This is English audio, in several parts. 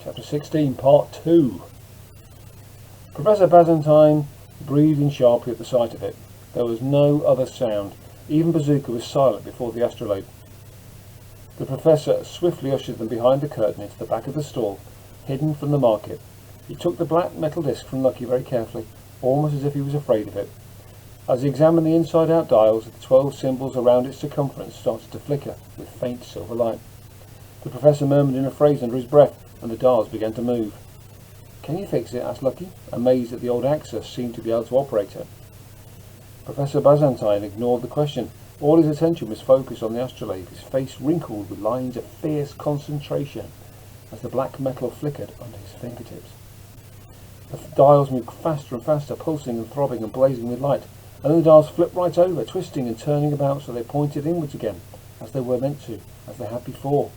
Chapter 16, Part 2. Professor Bazantine breathed in sharply at the sight of it. There was no other sound. Even Bazooka was silent before the astrolabe. The professor swiftly ushered them behind the curtain into the back of the stall, hidden from the market. He took the black metal disc from Lucky very carefully, almost as if he was afraid of it. As he examined the inside-out dials, the 12 symbols around its circumference started to flicker with faint silver light. The professor murmured in a phrase under his breath, and the dials began to move. "Can you fix it?" asked Lucky, amazed that the old Axis seemed to be able to operate it. Professor Bazantine ignored the question. All his attention was focused on the astrolabe, his face wrinkled with lines of fierce concentration as the black metal flickered under his fingertips. The dials moved faster and faster, pulsing and throbbing and blazing with light, and then the dials flipped right over, twisting and turning about so they pointed inwards again, as they were meant to, as they had before.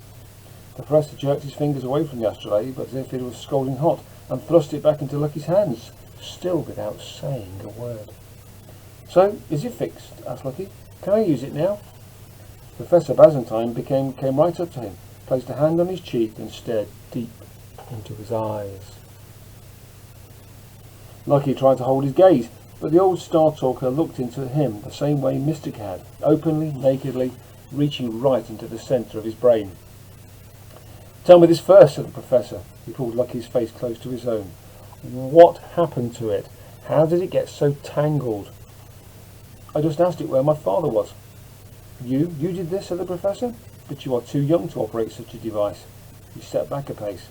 The professor jerked his fingers away from the astrolabe as if it was scalding hot, and thrust it back into Lucky's hands, still without saying a word. "So, is it fixed?" asked Lucky. "Can I use it now?" Professor Bazantine came right up to him, placed a hand on his cheek and stared deep into his eyes. Lucky tried to hold his gaze, but the old Star Talker looked into him the same way Mystic had, openly, nakedly, reaching right into the centre of his brain. "Tell me this first," said the professor. He pulled Lucky's face close to his own. "What happened to it? How did it get so tangled?" "I just asked it where my father was." You did this?" said the professor. "But you are too young to operate such a device." He stepped back a pace.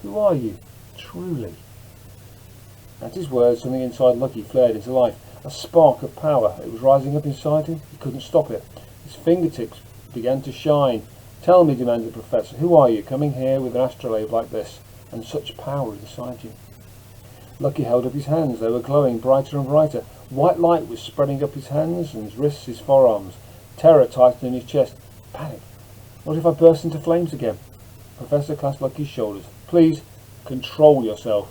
"Who are you, truly?" At his words, something inside Lucky flared into life. A spark of power. It was rising up inside him. He couldn't stop it. His fingertips began to shine. "Tell me," demanded the professor, "who are you, coming here with an astrolabe like this, and such power inside you?" Lucky held up his hands. They were glowing brighter and brighter. White light was spreading up his hands and his wrists, his forearms. Terror tightened in his chest. Panic. What if I burst into flames again? The professor clasped Lucky's shoulders. "Please, control yourself."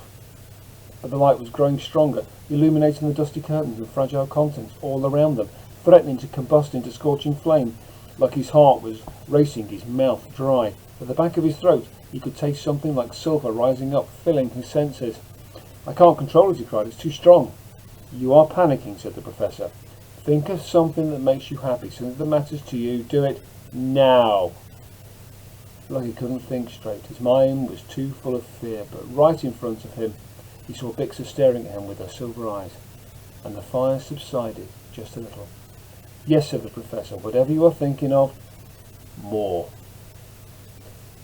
But the light was growing stronger, illuminating the dusty curtains and fragile contents all around them, threatening to combust into scorching flame. Lucky's heart was racing, his mouth dry. At the back of his throat he could taste something like sulphur rising up, filling his senses. "I can't control it," he cried. "It's too strong." "You are panicking," said the professor. "Think of something that makes you happy, something that matters to you. Do it now." Lucky couldn't think straight. His mind was too full of fear, but right in front of him he saw Bixer staring at him with her silver eyes, and the fire subsided just a little. "Yes," said the professor, "whatever you are thinking of, more."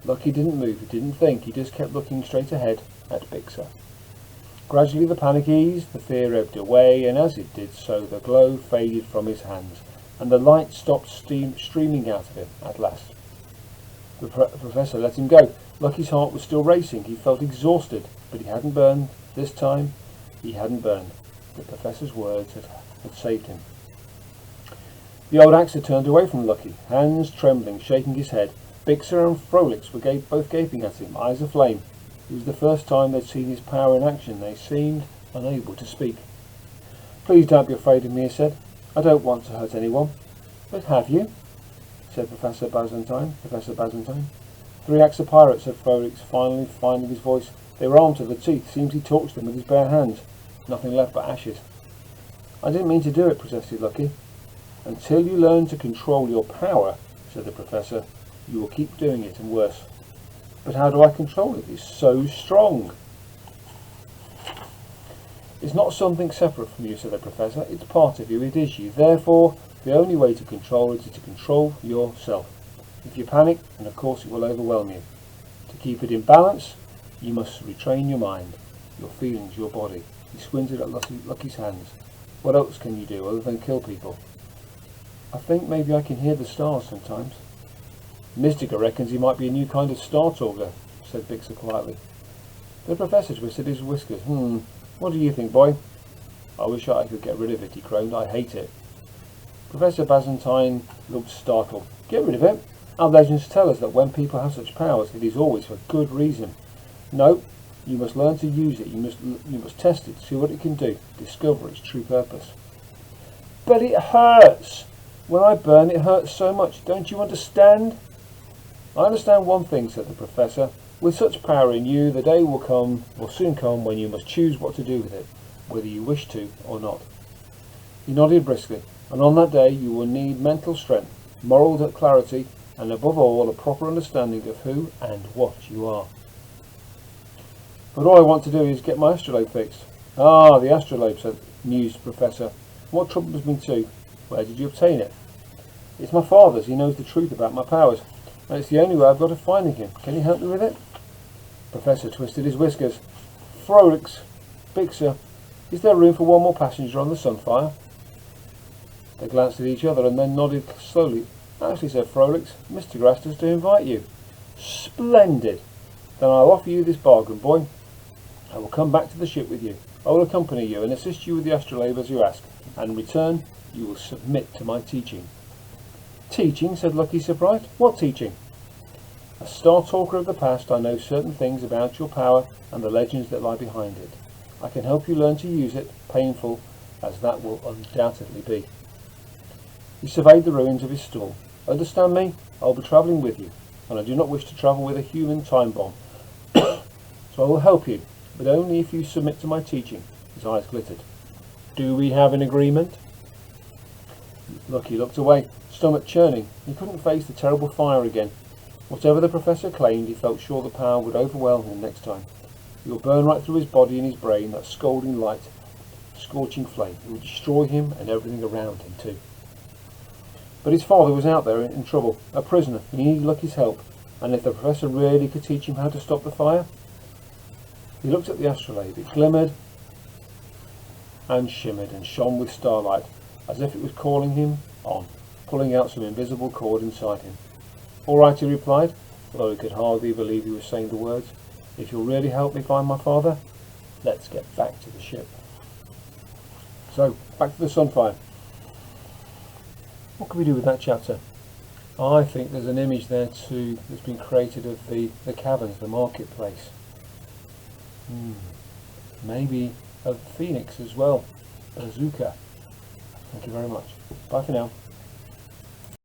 Lucky didn't move, he didn't think, he just kept looking straight ahead at Bixer. Gradually the panic eased, the fear ebbed away, and as it did so the glow faded from his hands, and the light stopped streaming out of him at last. The professor let him go. Lucky's heart was still racing, he felt exhausted, but he hadn't burned. This time he hadn't burned. The professor's words had saved him. The old Axer turned away from Lucky, hands trembling, shaking his head. Bixer and Frolix were both gaping at him, eyes aflame. It was the first time they'd seen his power in action. They seemed unable to speak. "Please don't be afraid of me," he said. "I don't want to hurt anyone." "But have you?" said Professor Bazantine. "3 Axer pirates," said Frolix, finally finding his voice. "They were armed to the teeth. Seems he talks to them with his bare hands. Nothing left but ashes." "I didn't mean to do it," protested Lucky. "Until you learn to control your power," said the professor, "you will keep doing it, and worse." "But how do I control it? It's so strong." "It's not something separate from you," said the professor. "It's part of you. It is you. Therefore, the only way to control it is to control yourself. If you panic, then of course it will overwhelm you. To keep it in balance, you must retrain your mind, your feelings, your body." He squinted at Lucky's hands. "What else can you do other than kill people?" "I think maybe I can hear the stars sometimes." "Mystica reckons he might be a new kind of Star Talker," said Bixer quietly. The professor twisted his whiskers. What do you think, boy?" "I wish I could get rid of it," he crooned. "I hate it." Professor Bazantine looked startled. "Get rid of it? Our legends tell us that when people have such powers, it is always for good reason." "No, you must learn to use it. You must test it, see what it can do, discover its true purpose." "But it hurts! When I burn, it hurts so much. Don't you understand?" "I understand one thing," said the professor. With such power in you, the day will soon come when you must choose what to do with it, whether you wish to or not. He nodded briskly, and on that day you will need mental strength, moral clarity, and above all a proper understanding of who and what you are. But all I want to do is get my astrolabe fixed. Ah, the astrolabe, mused the Professor. What troubles me too. Where did you obtain it? It's my father's. He knows the truth about my powers, and it's the only way I've got of finding him. Can you help me with it? The Professor twisted his whiskers. Frolix, Bixer, is there room for one more passenger on the Sunfire? They glanced at each other and then nodded slowly. Actually, said Frolix, Mr. Grast is to invite you. Splendid! Then I'll offer you this bargain, boy. I will come back to the ship with you. I will accompany you and assist you with the astrolabe as you ask, and in return you will submit to my teaching. Teaching? Said Lucky, surprised. What teaching? As Star Talker of the past, I know certain things about your power and the legends that lie behind it. I can help you learn to use it, painful as that will undoubtedly be. He surveyed the ruins of his stall. Understand me? I will be travelling with you, and I do not wish to travel with a human time bomb. So I will help you, but only if you submit to my teaching. His eyes glittered. Do we have an agreement? Lucky looked away, stomach churning. He couldn't face the terrible fire again. Whatever the Professor claimed, he felt sure the power would overwhelm him next time. It would burn right through his body and his brain, that scalding light, scorching flame. It would destroy him and everything around him too. But his father was out there in trouble, a prisoner. He needed Lucky's help, and if the Professor really could teach him how to stop the fire... He looked at the astrolabe. It glimmered and shimmered and shone with starlight, as if it was calling him on, pulling out some invisible cord inside him. All right, he replied, although he could hardly believe he was saying the words. If you'll really help me find my father, let's get back to the ship. So, back to the Sunfire. What can we do with that chapter? I think there's an image there too that's been created of the caverns, the marketplace. Maybe a phoenix as well, a bazooka. Thank you very much. Bye for now.